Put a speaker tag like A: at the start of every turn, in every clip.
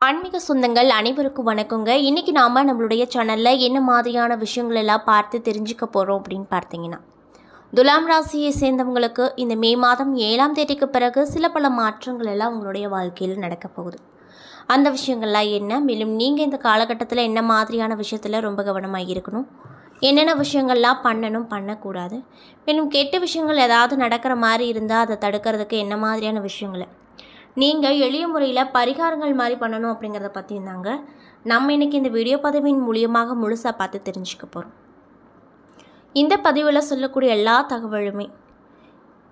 A: ஆன்மீக சொந்தங்கள் அனைவருக்கும் வணக்கங்க. இன்றைக்கி நாம் நம்மளுடைய சேனலில் என்ன மாதிரியான விஷயங்கள் எல்லாம் பார்த்து தெரிஞ்சுக்க போகிறோம் அப்படின்னு பார்த்தீங்கன்னா, துலாம் ராசியை சேர்ந்தவங்களுக்கு இந்த மே மாதம் 7ஆம் தேதிக்கு பிறகு சில பல மாற்றங்கள் எல்லாம் உங்களுடைய வாழ்க்கையில் நடக்க போகுது. அந்த விஷயங்கள்லாம் என்ன, மேலும் நீங்கள் இந்த காலகட்டத்தில் என்ன மாதிரியான விஷயத்தில் ரொம்ப கவனமாக இருக்கணும், என்னென்ன விஷயங்கள்லாம் பண்ணணும் பண்ணக்கூடாது, மேலும் கெட்ட விஷயங்கள் ஏதாவது நடக்கிற மாதிரி இருந்தால் அதை தடுக்கிறதுக்கு என்ன மாதிரியான விஷயங்களை நீங்கள் எளிய முறையில் பரிகாரங்கள் மாதிரி பண்ணணும் அப்படிங்கிறத பற்றி இருந்தாங்க நம்ம இன்றைக்கி இந்த வீடியோ பதிவின் மூலியமாக முழுசாக பார்த்து தெரிஞ்சுக்க போகிறோம். இந்த பதிவில் சொல்லக்கூடிய எல்லா தகவலுமே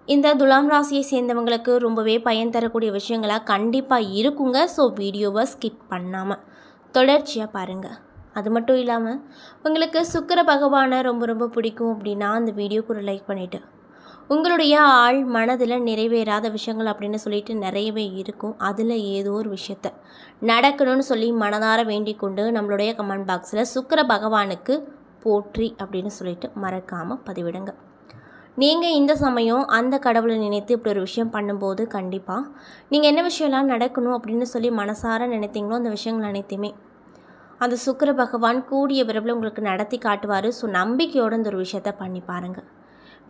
A: இந்த துலாம் ராசியை சேர்ந்தவங்களுக்கு ரொம்பவே பயன் தரக்கூடிய விஷயங்களாக கண்டிப்பாக இருக்குங்க. ஸோ வீடியோவை ஸ்கிப் பண்ணாமல் தொடர்ச்சியாக பாருங்கள். அது மட்டும் இல்லாமல் உங்களுக்கு சுக்கிர பகவானை ரொம்ப ரொம்ப பிடிக்கும் அப்படின்னா அந்த வீடியோக்கு ஒரு லைக் பண்ணிவிட்டு, உங்களுடைய ஆள் மனதில் நிறைவேறாத விஷயங்கள் அப்படின்னு சொல்லிட்டு நிறையவே இருக்கும், அதில் ஏதோ ஒரு விஷயத்த நடக்கணும்னு சொல்லி மனதார வேண்டிக் கொண்டு நம்மளுடைய கமெண்ட் பாக்ஸில் சுக்கிர பகவானுக்கு போற்றி அப்படின்னு சொல்லிட்டு மறக்காமல் பதிவிடுங்க. நீங்கள் இந்த சமயம் அந்த கடவுளை நினைத்து இப்படி ஒரு விஷயம் பண்ணும்போது கண்டிப்பாக நீங்கள் என்ன விஷயம்லாம் நடக்கணும் அப்படின்னு சொல்லி மனசார நினைத்தீங்களோ அந்த விஷயங்கள் அனைத்தையுமே அந்த சுக்கிர பகவான் கூடிய விரைவில் உங்களுக்கு நடத்தி காட்டுவார். ஸோ நம்பிக்கையோடு இந்த ஒரு விஷயத்த பண்ணி பாருங்கள்.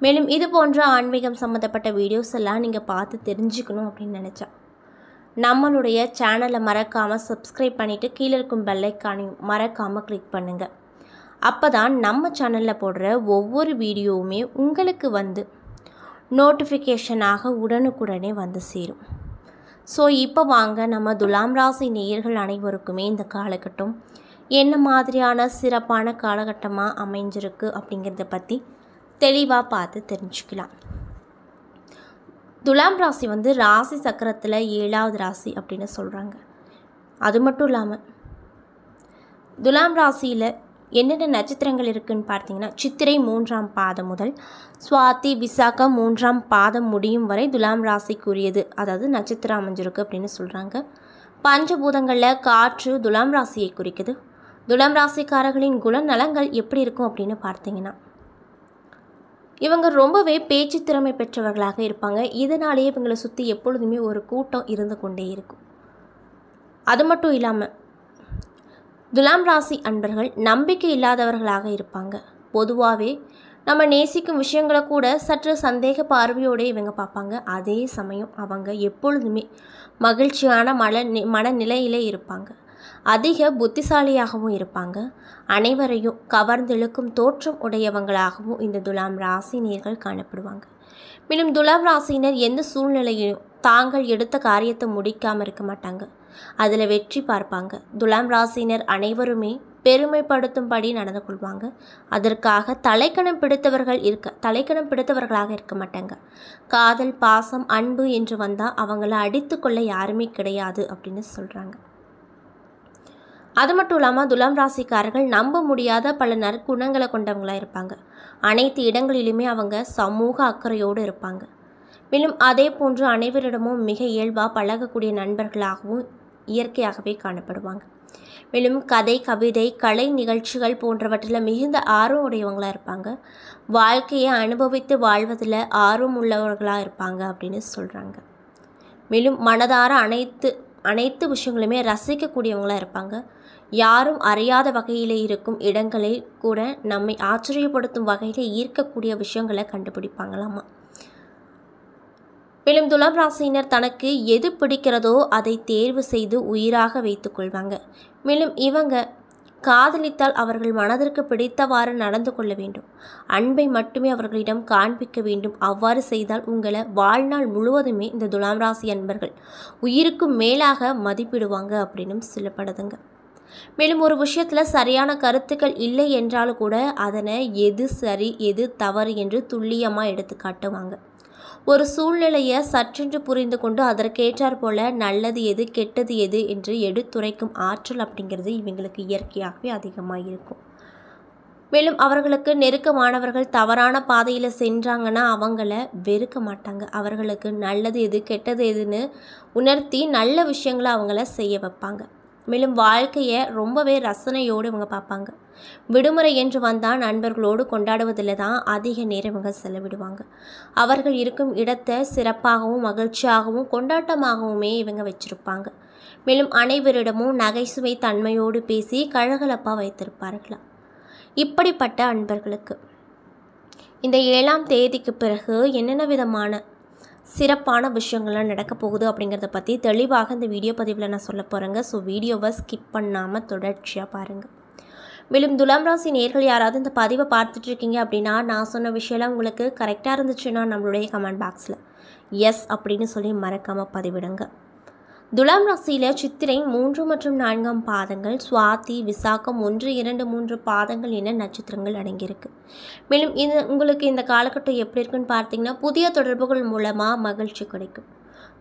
A: மேலும் இது போன்ற ஆன்மீகம் சம்மந்தப்பட்ட வீடியோஸ் எல்லாம் நீங்கள் பார்த்து தெரிஞ்சுக்கணும் அப்படின்னு நினச்சா நம்மளுடைய சேனலை மறக்காமல் சப்ஸ்கிரைப் பண்ணிவிட்டு கீழே இருக்கும் பெல் ஐக்கானையும் மறக்காமல் கிளிக் பண்ணுங்கள். அப்போ தான் நம்ம சேனலில் போடுற ஒவ்வொரு வீடியோவுமே உங்களுக்கு வந்து நோட்டிஃபிகேஷனாக உடனுக்குடனே வந்து சேரும். ஸோ இப்போ வாங்க நம்ம துலாம் ராசி நேயர்கள் அனைவருக்குமே இந்த காலகட்டம் என்ன மாதிரியான சிறப்பான காலகட்டமாக அமைஞ்சிருக்கு அப்படிங்கிறத பற்றி தெளிவாக பார்த்து தெரிஞ்சுக்கலாம். துலாம் ராசி வந்து ராசி சக்கரத்தில் 7ஆவது ராசி அப்படின்னு சொல்கிறாங்க. அது மட்டும் இல்லாமல் துலாம் ராசியில் என்னென்ன நட்சத்திரங்கள் இருக்குதுன்னு பார்த்தீங்கன்னா, சித்திரை 3ஆம் பாதம் முதல் சுவாதி விசாகம் 3ஆம் பாதம் முடியும் வரை துலாம் ராசிக்குரியது, அதாவது நட்சத்திரம் அமைஞ்சிருக்கு அப்படின்னு சொல்கிறாங்க. பஞ்சபூதங்களில் காற்று துலாம் ராசியை குறிக்குது. துலாம் ராசிக்காரர்களின் குணநலங்கள் எப்படி இருக்கும் அப்படின்னு பார்த்தீங்கன்னா, இவங்க ரொம்பவே பேச்சு திறமை பெற்றவர்களாக இருப்பாங்க. இதனாலேயே இவங்களை சுற்றி எப்பொழுதுமே ஒரு கூட்டம் இருந்து கொண்டே இருக்கும். அது மட்டும் இல்லாமல் துலாம் ராசி அன்பர்கள் நம்பிக்கை இல்லாதவர்களாக இருப்பாங்க. பொதுவாகவே நம்ம நேசிக்கும் விஷயங்களை கூட சற்று சந்தேக பார்வையோடு இவங்க பார்ப்பாங்க. அதே சமயம் அவங்க எப்பொழுதுமே மகிழ்ச்சியான மனநிலையிலே இருப்பாங்க. அதிக புத்திசாலியாகவும் இருப்பாங்க. அனைவரையும் கவர்ந்தெழுக்கும் தோற்றம் உடையவங்களாகவும் இந்த துலாம் ராசினியர்கள் காணப்படுவாங்க. மேலும் துலாம் ராசியினர் எந்த சூழ்நிலையிலும் தாங்கள் எடுத்த காரியத்தை முடிக்காமல் இருக்க மாட்டாங்க, அதில் வெற்றி பார்ப்பாங்க. துலாம் ராசியினர் அனைவருமே பெருமைப்படுத்தும்படி நடந்து கொள்வாங்க. அதற்காக தலைக்கணம் பிடித்தவர்களாக இருக்க மாட்டாங்க. காதல், பாசம், அன்பு என்று வந்தால் அவங்கள அடித்து கொள்ள யாருமே கிடையாது அப்படின்னு சொல்கிறாங்க. அது மட்டும் இல்லாமல் துலாம் ராசிக்காரர்கள் நம்ப முடியாத பல நற்குணங்களை கொண்டவங்களாக இருப்பாங்க. அனைத்து இடங்களிலுமே அவங்க சமூக அக்கறையோடு இருப்பாங்க. மேலும் அதே போன்று அனைவரிடமும் மிக இயல்பாக பழகக்கூடிய நண்பர்களாகவும் இயற்கையாகவே காணப்படுவாங்க. மேலும் கதை, கவிதை, கலை நிகழ்ச்சிகள் போன்றவற்றில் மிகுந்த ஆர்வம் உடையவங்களாக இருப்பாங்க. வாழ்க்கையை அனுபவித்து வாழ்வதில் ஆர்வம் உள்ளவர்களாக இருப்பாங்க அப்படின்னு சொல்கிறாங்க. மேலும் மனதார அனைத்து விஷயங்களுமே ரசிக்கக்கூடியவங்களாக இருப்பாங்க. யாரும் அறியாத வகையில் இருக்கும் இடங்களில் கூட நம்மை ஆச்சரியப்படுத்தும் வகையில் ஈர்க்கக்கூடிய விஷயங்களை கண்டுபிடிப்பாங்களாமா. மேலும் துலாம் ராசியினர் தனக்கு எது பிடிக்கிறதோ அதை தேர்வு செய்து உயிராக வைத்து கொள்வாங்க. மேலும் இவங்க காதலித்தால் அவர்கள் மனதிற்கு பிடித்தவாறு நடந்து கொள்ள வேண்டும். அன்பை மட்டுமே அவர்களிடம் காண்பிக்க வேண்டும். அவ்வாறு செய்தால் உங்களை வாழ்நாள் முழுவதுமே இந்த துலாம் ராசி அன்பர்கள் உயிருக்கும் மேலாக மதிப்பிடுவாங்க அப்படின்னும் சொல்லப்படுதுங்க. மேலும் ஒரு விஷயத்தில் சரியான கருத்துக்கள் இல்லை என்றாலும் கூட அதனை எது சரி எது தவறு என்று துல்லியமாக எடுத்து காட்டுவாங்க. ஒரு சூழ்நிலையை சற்றென்று புரிந்து கொண்டு அதற்கேற்றாற் போல நல்லது எது கெட்டது எது என்று எடுத்துரைக்கும் ஆற்றல் அப்படிங்கிறது இவங்களுக்கு இயற்கையாகவே அதிகமாக இருக்கும். மேலும் அவர்களுக்கு நெருக்கமானவர்கள் தவறான பாதையில் சென்றாங்கன்னா அவங்கள வெறுக்க மாட்டாங்க. அவர்களுக்கு நல்லது எது கெட்டது எதுன்னு உணர்த்தி நல்ல விஷயங்களை அவங்கள செய்ய வைப்பாங்க. மேலும் வாழ்க்கையை ரொம்பவே ரசனையோடு இவங்க பார்ப்பாங்க. விடுமுறை என்று வந்தால் நண்பர்களோடு கொண்டாடுவதில் தான் அதிக நேரம் இவங்க செலவிடுவாங்க. அவர்கள் இருக்கும் இடத்தை சிறப்பாகவும் மகிழ்ச்சியாகவும் கொண்டாட்டமாகவுமே இவங்க வச்சுருப்பாங்க. மேலும் அனைவரிடமும் நகைச்சுவை தன்மையோடு பேசி கழகலப்பாக வைத்திருப்பார்களாம். இப்படிப்பட்ட அன்பர்களுக்கு இந்த 7ஆம் தேதிக்கு பிறகு என்னென்ன விதமான சிறப்பான விஷயங்கள்லாம் நடக்க போகுது அப்படிங்கிறத பற்றி தெளிவாக இந்த வீடியோ பதிவில் நான் சொல்ல போகிறேங்க. ஸோ வீடியோவை ஸ்கிப் பண்ணாமல் தொடர்ச்சியாக பாருங்கள். மேலும் துலாம் ராசி நேயர்கள் யாராவது இந்த பதிவை பார்த்துட்ருக்கீங்க அப்படின்னா, நான் சொன்ன விஷயம்லாம் உங்களுக்கு கரெக்டாக இருந்துச்சுன்னா நம்மளுடைய கமெண்ட் பாக்ஸில் எஸ் அப்படின்னு சொல்லி மறக்காமல் பதிவிடுங்க. துலாம் ராசியில் சித்திரை 3 மற்றும் 4ஆம் பாதங்கள், சுவாதி, விசாகம் 1, 2, 3 பாதங்கள் என நட்சத்திரங்கள் அடங்கியிருக்கு. மேலும் உங்களுக்கு இந்த காலகட்டம் எப்படி இருக்குன்னு பார்த்தீங்கன்னா, புதிய தொடர்புகள் மூலமாக மகிழ்ச்சி கிடைக்கும்.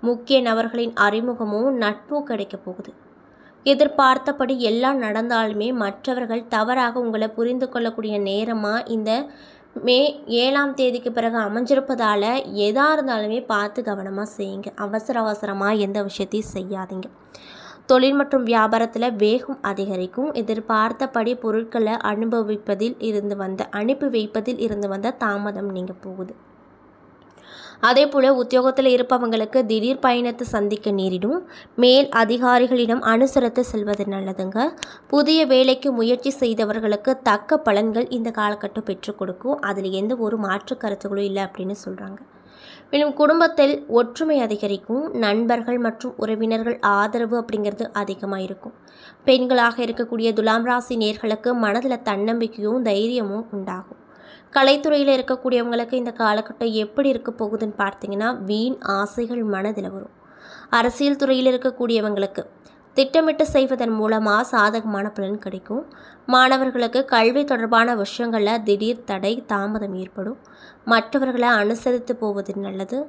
A: முக்கிய நபர்களின் அறிமுகமும் நட்பும் கிடைக்க போகுது. எதிர்பார்த்தபடி எல்லாம் நடந்தாலுமே மற்றவர்கள் தவறாக உங்களை புரிந்து கொள்ளக்கூடிய நேரமாக இந்த மே 7ஆம் தேதிக்கு பிறகு அமைஞ்சிருப்பதால் எதாக இருந்தாலுமே பார்த்து கவனமாக செய்யுங்க. அவசரமாக எந்த விஷயத்தையும் செய்யாதீங்க. தொழில் மற்றும் வியாபாரத்தில் வேகம் அதிகரிக்கும். எதிர்பார்த்தபடி பொருட்களை அனுப்பி வைப்பதில் இருந்து வந்த தாமதம் நீங்க போகுது. அதே போல் உத்தியோகத்தில் இருப்பவங்களுக்கு திடீர் பயணத்தை சந்திக்க நேரிடும். மேல் அதிகாரிகளிடம் அனுசரித்து செல்வது நல்லதுங்க. புதிய வேலைக்கு முயற்சி செய்தவர்களுக்கு தக்க பலன்கள் இந்த காலகட்டம் பெற்றுக் கொடுக்கும். அதில் எந்த ஒரு மாற்று கருத்துகளும் இல்லை அப்படின்னு சொல்கிறாங்க. மேலும் குடும்பத்தில் ஒற்றுமை அதிகரிக்கும். நண்பர்கள் மற்றும் உறவினர்கள் ஆதரவு அப்படிங்கிறது அதிகமாக இருக்கும். பெண்களாக இருக்கக்கூடிய துலாம் ராசி நேயர்களுக்கு மனதில் தன்னம்பிக்கையும் தைரியமும் உண்டாகும். கலைத்துறையில் இருக்கக்கூடியவங்களுக்கு இந்த காலகட்டம் எப்படி இருக்க போகுதுன்னு பார்த்தீங்கன்னா, வீண் ஆசைகள் மனதில் வரும். அரசியல் துறையில் இருக்கக்கூடியவங்களுக்கு திட்டமிட்டு செய்வதன் மூலமாக சாதகமான பலன் கிடைக்கும். மாணவர்களுக்கு கல்வி தொடர்பான விஷயங்களில் திடீர் தடை தாமதம் ஏற்படும். மற்றவர்களை அனுசரித்து போவது நல்லது.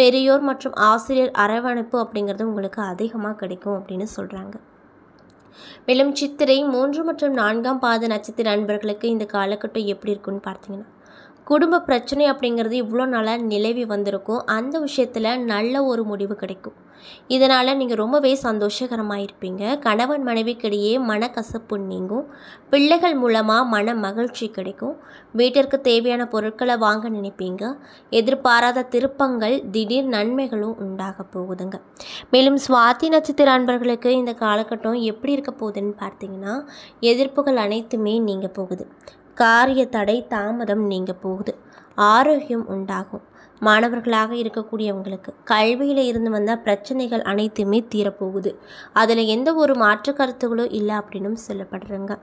A: பெரியோர் மற்றும் ஆசிரியர் அரவணைப்பு அப்படிங்கிறது உங்களுக்கு அதிகமாக கிடைக்கும் அப்படின்னு சொல்கிறாங்க. மேலும் சித்திரை 3 மற்றும் 4ஆம் பாத நட்சத்திர அன்பர்களுக்கு இந்த காலகட்டம் எப்படி இருக்குன்னு பார்த்தீங்கன்னா, குடும்ப பிரச்சனை அப்படிங்கிறது இவ்வளோ நாளாக நிலவி வந்திருக்கும். அந்த விஷயத்தில் நல்ல ஒரு முடிவு கிடைக்கும். இதனால் நீங்கள் ரொம்பவே சந்தோஷகரமாக இருப்பீங்க. கணவன் மனைவிக்கிடையே மனக்கசப்பு நீங்கும். பிள்ளைகள் மூலமாக மன மகிழ்ச்சி கிடைக்கும். வீட்டிற்கு தேவையான பொருட்களை வாங்க நினைப்பீங்க. எதிர்பாராத திருப்பங்கள், திடீர் நன்மைகளும் உண்டாக போகுதுங்க. மேலும் சுவாதி நட்சத்திர அன்பர்களுக்கு இந்த காலகட்டம் எப்படி இருக்க போகுதுன்னு பார்த்தீங்கன்னா, எதிர்ப்புகள் அனைத்துமே நீங்க போகுது. காரிய தடை தாமதம் நீங்க போகுது. ஆரோக்கியம் உண்டாகும். மாணவர்களாக இருக்கக்கூடியவங்களுக்கு கல்வியில் இருந்து வந்த பிரச்சனைகள் அனைத்துமே தீரப்போகுது. அதில் எந்த ஒரு மாற்று கருத்துகளும் இல்லை அப்படின்னும் சொல்லப்படுறங்க.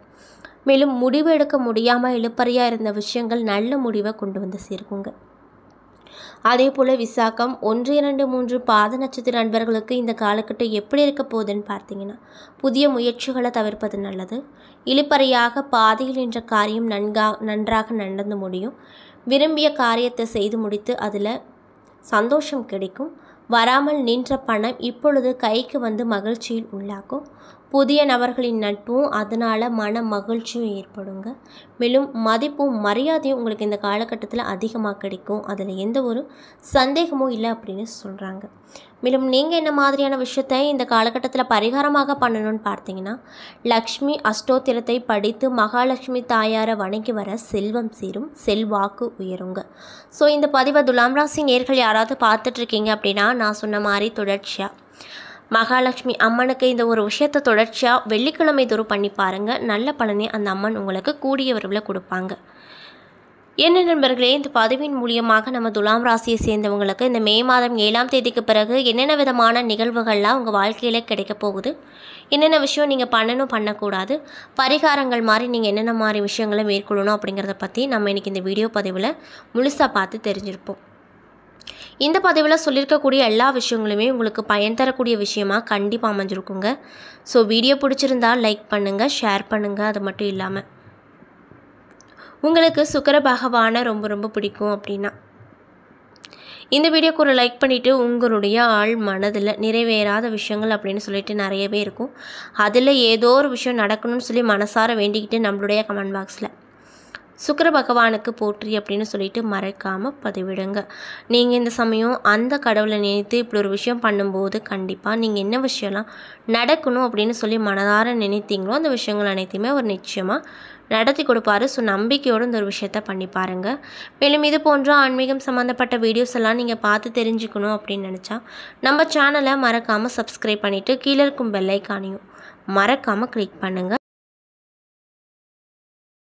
A: மேலும் முடிவு எடுக்க முடியாமல் இழுப்பறையாக இருந்த விஷயங்கள் நல்ல முடிவை கொண்டு வந்து சேர்க்குங்க. அதே போல் விசாகம் 1, 2, 3 பாத நட்சத்திர நண்பர்களுக்கு இந்த காலகட்டம் எப்படி இருக்க போகுதுன்னு பார்த்தீங்கன்னா, புதிய முயற்சிகளை தவிர்ப்பது நல்லது. இழுப்பறையாக பாதையில் என்ற காரியம் நன்றாக நடந்து முடியும். விரும்பிய காரியத்தை செய்து முடித்து அதில் சந்தோஷம் கிடைக்கும். வராமல் நின்ற பணம் இப்பொழுது கைக்கு வந்து மகிழ்ச்சியில் உள்ளாக்கும். புதிய நபர்களின் நட்பும் அதனால் மன மகிழ்ச்சியும் ஏற்படுங்க. மேலும் மதிப்பும் மரியாதையும் உங்களுக்கு இந்த காலகட்டத்தில் அதிகமாக கிடைக்கும். அதில் எந்த ஒரு சந்தேகமும் இல்லை அப்படின்னு சொல்கிறாங்க. மேலும் நீங்கள் என்ன மாதிரியான விஷயத்தை இந்த காலகட்டத்தில் பரிகாரமாக பண்ணணும்னு பார்த்தீங்கன்னா, லக்ஷ்மி அஷ்டோத்திரத்தை படித்து மகாலட்சுமி தாயாரை வணங்கி வர செல்வம் சேரும், செல்வாக்கு உயருங்க. ஸோ இந்த பதிவை துலாம் ராசி நேயர்கள் யாராவது பார்த்துட்ருக்கீங்க அப்படின்னா, நான் சொன்ன மாதிரி தொடர்ச்சியாக மகாலட்சுமி அம்மனுக்கு இந்த ஒரு விஷயத்தை தொடர்ச்சியாக வெள்ளிக்கிழமை தோறும் பண்ணி பாருங்கள். நல்ல பலனை அந்த அம்மன் உங்களுக்கு கூடிய விரைவில் கொடுப்பாங்க. என்ன நண்பர்களே, இந்த பதிவின் மூலியமாக நம்ம துலாம் ராசியை சேர்ந்தவங்களுக்கு இந்த மே மாதம் 7ஆம் தேதிக்கு பிறகு என்னென்ன விதமான நிகழ்வுகள்லாம் உங்கள் வாழ்க்கையில் கிடைக்க போகுது, என்னென்ன விஷயம் நீங்கள் பண்ணக்கூடாது, பரிகாரங்கள் மாதிரி நீங்கள் என்னென்ன மாதிரி விஷயங்களை மேற்கொள்ளணும் அப்படிங்கிறத பற்றி நம்ம இன்றைக்கி இந்த வீடியோ பதிவில் முழுசாக பார்த்து தெரிஞ்சிருப்போம். இந்த பதிவில் சொல்லியிருக்கக்கூடிய எல்லா விஷயங்களுமே உங்களுக்கு பயன் தரக்கூடிய விஷயமாக கண்டிப்பாக அமைஞ்சிருக்குங்க. ஸோ வீடியோ பிடிச்சிருந்தால் லைக் பண்ணுங்கள், ஷேர் பண்ணுங்கள். அது மட்டும் இல்லாமல் உங்களுக்கு சுக்கிர பகவானை ரொம்ப பிடிக்கும் அப்படின்னா இந்த வீடியோக்கு ஒரு லைக் பண்ணிவிட்டு, உங்களுடைய ஆள் மனதில் நிறைவேறாத விஷயங்கள் அப்படின்னு சொல்லிட்டு நிறையவே இருக்கும். அதில் ஏதோ ஒரு விஷயம் நடக்கணும்னு சொல்லி மனசார வேண்டிக்கிட்டு நம்மளுடைய கமெண்ட் பாக்ஸில் சுக்கிர பகவானுக்கு போற்றி அப்படின்னு சொல்லிட்டு மறக்காமல் பதிவிடுங்க. நீங்கள் இந்த சமயம் அந்த கடவுளை நினைத்து இப்படி ஒரு விஷயம் பண்ணும்போது கண்டிப்பாக நீங்கள் என்ன விஷயம்லாம் நடக்கணும் அப்படின்னு சொல்லி மனதார நினைத்தீங்களோ அந்த விஷயங்கள் அனைத்தையுமே அவர் நிச்சயமாக நடத்தி கொடுப்பாரு. ஸோ நம்பிக்கையோடு இந்த ஒரு விஷயத்த பண்ணி பாருங்கள். மேலும் இது போன்ற ஆன்மீகம் சம்மந்தப்பட்ட வீடியோஸ் எல்லாம் நீங்கள் பார்த்து தெரிஞ்சுக்கணும் அப்படின்னு நினச்சா நம்ம சேனலை மறக்காமல் சப்ஸ்கிரைப் பண்ணிவிட்டு கீழே இருக்கும் பெல் ஐக்கானையும் மறக்காமல் கிளிக் பண்ணுங்கள்.